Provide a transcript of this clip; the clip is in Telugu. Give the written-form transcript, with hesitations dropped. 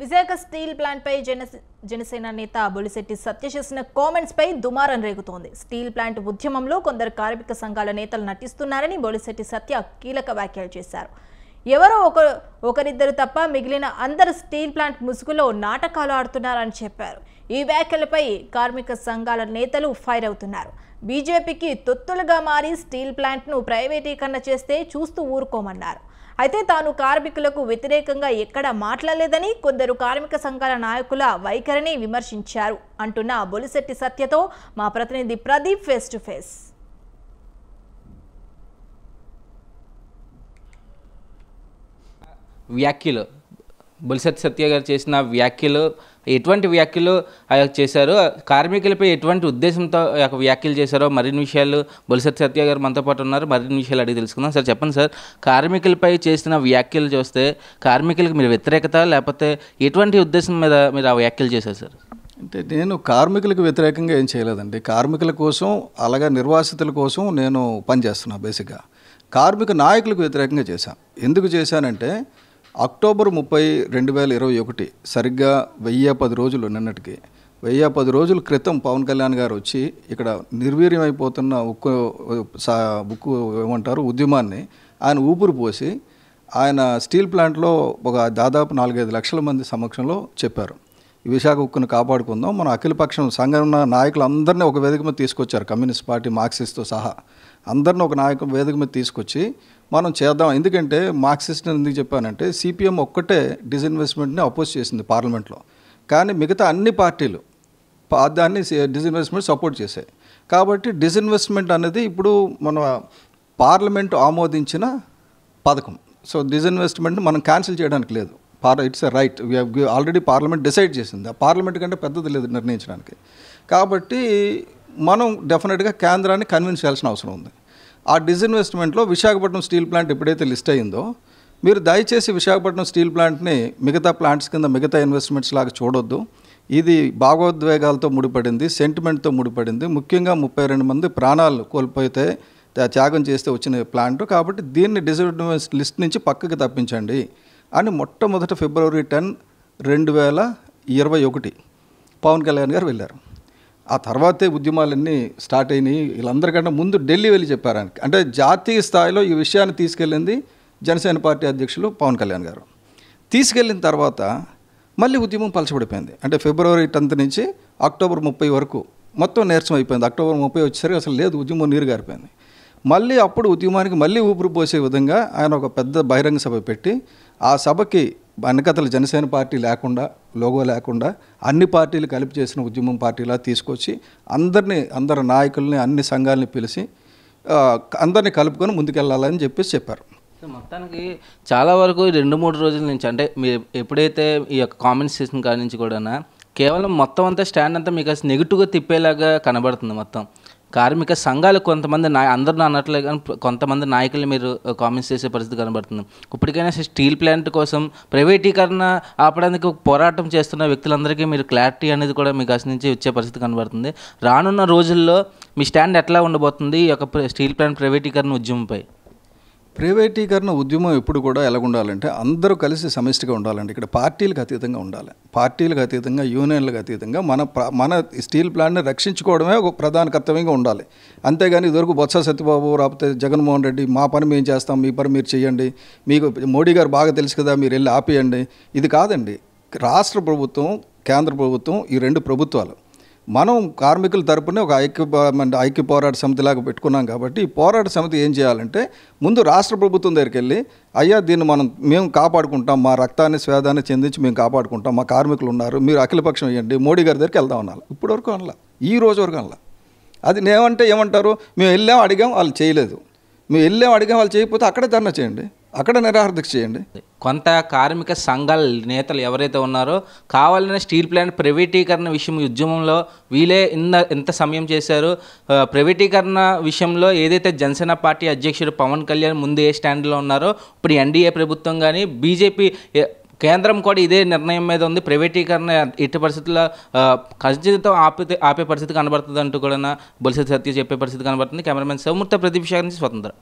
విశాఖ స్టీల్ ప్లాంట్ పై జనసేన నేత బొలిశెట్టి సత్య చేసిన కామెంట్స్ పై దుమారం రేగుతోంది. స్టీల్ ప్లాంట్ ఉద్యమంలో కొందరు కార్మిక సంఘాల నేతలు నటిస్తున్నారని బొలిశెట్టి సత్య కీలక వ్యాఖ్యలు చేశారు. ఎవరో ఒకరిద్దరు తప్ప మిగిలిన అందరు స్టీల్ ప్లాంట్ ముసుగులో నాటకాలు ఆడుతున్నారని చెప్పారు. ఈ వ్యాఖ్యలపై కార్మిక సంఘాల నేతలు ఫైర్ అవుతున్నారు. బీజేపీకి తొత్తులుగా మారి స్టీల్ ప్లాంట్ను ప్రైవేటీకరణ చేస్తే చూస్తూ ఊరుకోమన్నారు. అయితే తాను కార్మికులకు వ్యతిరేకంగా ఎక్కడ మాట్లాడలేదని, కొందరు కార్మిక సంఘాల నాయకుల వైఖరిని విమర్శించారు అంటున్న బొలిశెట్టి సత్యతో మా ప్రతినిధి ప్రదీప్ ఫేస్ టు ఫేస్. వ్యాఖ్యలు బొలిశెట్టి సత్య గారు చేసిన వ్యాఖ్యలు ఎటువంటి వ్యాఖ్యలు చేశారో, కార్మికులపై ఎటువంటి ఉద్దేశంతో వ్యాఖ్యలు చేశారో మరిన్ని విషయాలు బొలిశెట్టి సత్య గారు మనతో పాటు ఉన్నారు. మరిన్ని విషయాలు అడిగి తెలుసుకుందాం. సార్ చెప్పండి సార్, కార్మికులపై చేసిన వ్యాఖ్యలు చూస్తే కార్మికులకు మీరు వ్యతిరేకత లేకపోతే ఎటువంటి ఉద్దేశం మీద మీరు ఆ వ్యాఖ్యలు చేశారు సార్? అంటే నేను కార్మికులకు వ్యతిరేకంగా ఏం చేయలేదండి. కార్మికుల కోసం అలాగే నిర్వాసితుల కోసం నేను పనిచేస్తున్నా. బేసిక్గా కార్మిక నాయకులకు వ్యతిరేకంగా చేశాను. ఎందుకు చేశానంటే అక్టోబర్ 30, 2021 సరిగ్గా 1010 రోజులు నిన్నటికి 1010 రోజుల క్రితం పవన్ కళ్యాణ్ గారు వచ్చి ఇక్కడ నిర్వీర్యమైపోతున్న ఉక్కు ఏమంటారు ఉద్యమాన్ని ఆయన ఊపిరి పోసి ఆయన స్టీల్ ప్లాంట్లో ఒక దాదాపు 4-5 లక్షల మంది సమక్షంలో చెప్పారు, ఈ విశాఖ ఉక్కును కాపాడుకుందాం. మన అఖిలపక్షం సంఘం నాయకులందరినీ ఒక వేదిక మీద తీసుకొచ్చారు. కమ్యూనిస్ట్ పార్టీ, మార్క్సిస్ట్తో సహా అందరినీ ఒక వేదిక మీద తీసుకొచ్చి మనం చేద్దాం. ఎందుకంటే మార్క్సిస్ట్ ఎందుకు చెప్పానంటే సిపిఎం ఒక్కటే డిస్ఇన్వెస్ట్మెంట్ని అపోజ్ చేసింది పార్లమెంట్లో, కానీ మిగతా అన్ని పార్టీలు దాన్ని డిస్ఇన్వెస్ట్మెంట్ సపోర్ట్ చేశాయి. కాబట్టి డిస్ఇన్వెస్ట్మెంట్ అనేది ఇప్పుడు మన పార్లమెంటు ఆమోదించిన పథకం. సో డిస్ఇన్వెస్ట్మెంట్ని మనం క్యాన్సిల్ చేయడానికి లేదు. It's a right. Already parliament decide చేసింది. ఆ పార్లమెంట్ కంటే పెద్దది లేదు నిర్ణయించడానికి. కాబట్టి మనం డెఫినెట్గా కేంద్రాన్ని కన్విన్స్ చేయాల్సిన అవసరం ఉంది. ఆ డిస్ఇన్వెస్ట్మెంట్లో విశాఖపట్నం స్టీల్ ప్లాంట్ ఎప్పుడైతే లిస్ట్ అయిందో, మీరు దయచేసి విశాఖపట్నం స్టీల్ ప్లాంట్ని మిగతా ప్లాంట్స్ కింద మిగతా ఇన్వెస్ట్మెంట్స్ లాగా చూడొద్దు. ఇది భావోద్వేగాలతో ముడిపడింది, సెంటిమెంట్తో ముడిపడింది. ముఖ్యంగా 32 మంది ప్రాణాలు కోల్పోతే త్యాగం చేస్తే వచ్చిన ప్లాంట్. కాబట్టి దీన్ని డిస్ఇన్వెస్ట్ లిస్ట్ నుంచి పక్కకి తప్పించండి అని మొట్టమొదట February 10, 2021 పవన్ కళ్యాణ్ గారు వెళ్ళారు. ఆ తర్వాతే ఉద్యమాలన్నీ స్టార్ట్ అయినాయి. వీళ్ళందరికంటే ముందు ఢిల్లీ వెళ్ళి చెప్పారు. అంటే జాతీయ స్థాయిలో ఈ విషయాన్ని తీసుకెళ్ళింది జనసేన పార్టీ అధ్యక్షులు పవన్ కళ్యాణ్ గారు. తీసుకెళ్ళిన తర్వాత మళ్ళీ ఉద్యమం పలచబడిపోయింది. అంటే February 10 నుంచి అక్టోబర్ 30 వరకు మొత్తం నీరసం అయిపోయింది. అక్టోబర్ 30 వచ్చేసరికి అసలు లేదు, ఉద్యమం నీరు గారిపోయింది. మళ్ళీ అప్పుడు ఉద్యమానికి మళ్ళీ ఊపిరి పోసే విధంగా ఆయన ఒక పెద్ద బహిరంగ సభ పెట్టి ఆ సభకి వెనకతల జనసేన పార్టీ లేకుండా, లోగో లేకుండా అన్ని పార్టీలు కలిపి చేసిన ఉద్యమం పార్టీలా తీసుకొచ్చి అందరి నాయకుల్ని, అన్ని సంఘాలని పిలిచి అందరినీ కలుపుకొని ముందుకెళ్ళాలని చెప్పారు. మొత్తానికి చాలా వరకు 2-3 రోజుల నుంచి, అంటే మీరు ఎప్పుడైతే ఈ యొక్క కామెంట్స్ చేసిన కాడి నుంచి కూడా కేవలం మొత్తం అంతా స్టాండ్ అంతా మీకు అసలు నెగిటివ్గా తిప్పేలాగా కనబడుతుంది. మొత్తం కార్మిక సంఘాలు కొంతమంది అందరూ అనట్లే కానీ కొంతమంది నాయకులు మీరు కామెంట్స్ చేసే పరిస్థితి కనబడుతుంది. ఇప్పటికైనా స్టీల్ ప్లాంట్ కోసం ప్రైవేటీకరణ ఆపడానికి పోరాటం చేస్తున్న వ్యక్తులందరికీ మీరు క్లారిటీ అనేది కూడా మీకు అసలు నుంచి వచ్చే పరిస్థితి కనబడుతుంది. రానున్న రోజుల్లో మీ స్టాండ్ ఎట్లా ఉండబోతుంది ఈ యొక్క స్టీల్ ప్లాంట్ ప్రైవేటీకరణ ఉద్యమంపై? ప్రైవేటీకరణ ఉద్యమం ఎప్పుడు కూడా ఎలా ఉండాలంటే అందరూ కలిసి సమిష్టిగా ఉండాలండి. ఇక్కడ పార్టీలకు అతీతంగా ఉండాలి. పార్టీలకు అతీతంగా, యూనియన్లకు అతీతంగా మన స్టీల్ ప్లాంట్ని రక్షించుకోవడమే ఒక ప్రధాన కర్తవ్యంగా ఉండాలి. అంతేగాని ఇదివరకు బొత్స సత్యబాబు రాకపోతే జగన్మోహన్ రెడ్డి మా పని మేము చేస్తాం, మీ పని మీరు చేయండి, మీకు మోడీ గారు బాగా తెలుసు కదా మీరు వెళ్ళి ఆపేయండి, ఇది కాదండి. రాష్ట్ర ప్రభుత్వం, కేంద్ర ప్రభుత్వం, ఈ 2 ప్రభుత్వాలు మనం కార్మికుల తరపున ఒక ఐక్య పోరాట సమితిలాగా పెట్టుకున్నాం. కాబట్టి ఈ పోరాట సమితి ఏం చేయాలంటే ముందు రాష్ట్ర ప్రభుత్వం దగ్గరికి వెళ్ళి, అయ్యా దీన్ని మేము కాపాడుకుంటాం, మా రక్తాన్ని స్వేదాన్ని చెందించి మేము కాపాడుకుంటాం, మా కార్మికులు ఉన్నారు, మీరు అఖిలపక్షం ఇవ్వండి, మోడీ గారి దగ్గరికి వెళ్దాం అన్నారు. ఇప్పటివరకు అనలా, ఈ రోజు వరకు అనలా. అది నేమంటే ఏమంటారు, మేము వెళ్ళాం అడిగాం వాళ్ళు చేయలేదు, మేము వెళ్ళాం అడిగాం వాళ్ళు చేయకపోతే అక్కడే ధర్నా చేయండి, అక్కడ నిరాహారదీక్ష చేయండి. కొంత కార్మిక సంఘాల నేతలు ఎవరైతే ఉన్నారో కావాలనే స్టీల్ ప్లాంట్ ప్రైవేటీకరణ విషయం ఉద్యమంలో వీళ్ళే ఎంత సమయం చేశారు, ప్రైవేటీకరణ విషయంలో ఏదైతే జనసేన పార్టీ అధ్యక్షుడు పవన్ కళ్యాణ్ ముందు ఏ స్టాండ్లో ఉన్నారో ఇప్పుడు ఎన్డీఏ ప్రభుత్వం కానీ బీజేపీ కేంద్రం కూడా ఇదే నిర్ణయం మీద ఉంది. ప్రైవేటీకరణ ఎట్టి పరిస్థితుల్లో ఖచ్చితంగా ఆపే పరిస్థితి కనబడుతుంది అంటూ కూడా బొలిశెట్టి సత్య చెప్పే పరిస్థితి కనబడుతుంది. కెమెరామెన్ శివమూర్తి, ప్రదీప్ నుంచి స్వతంత్ర.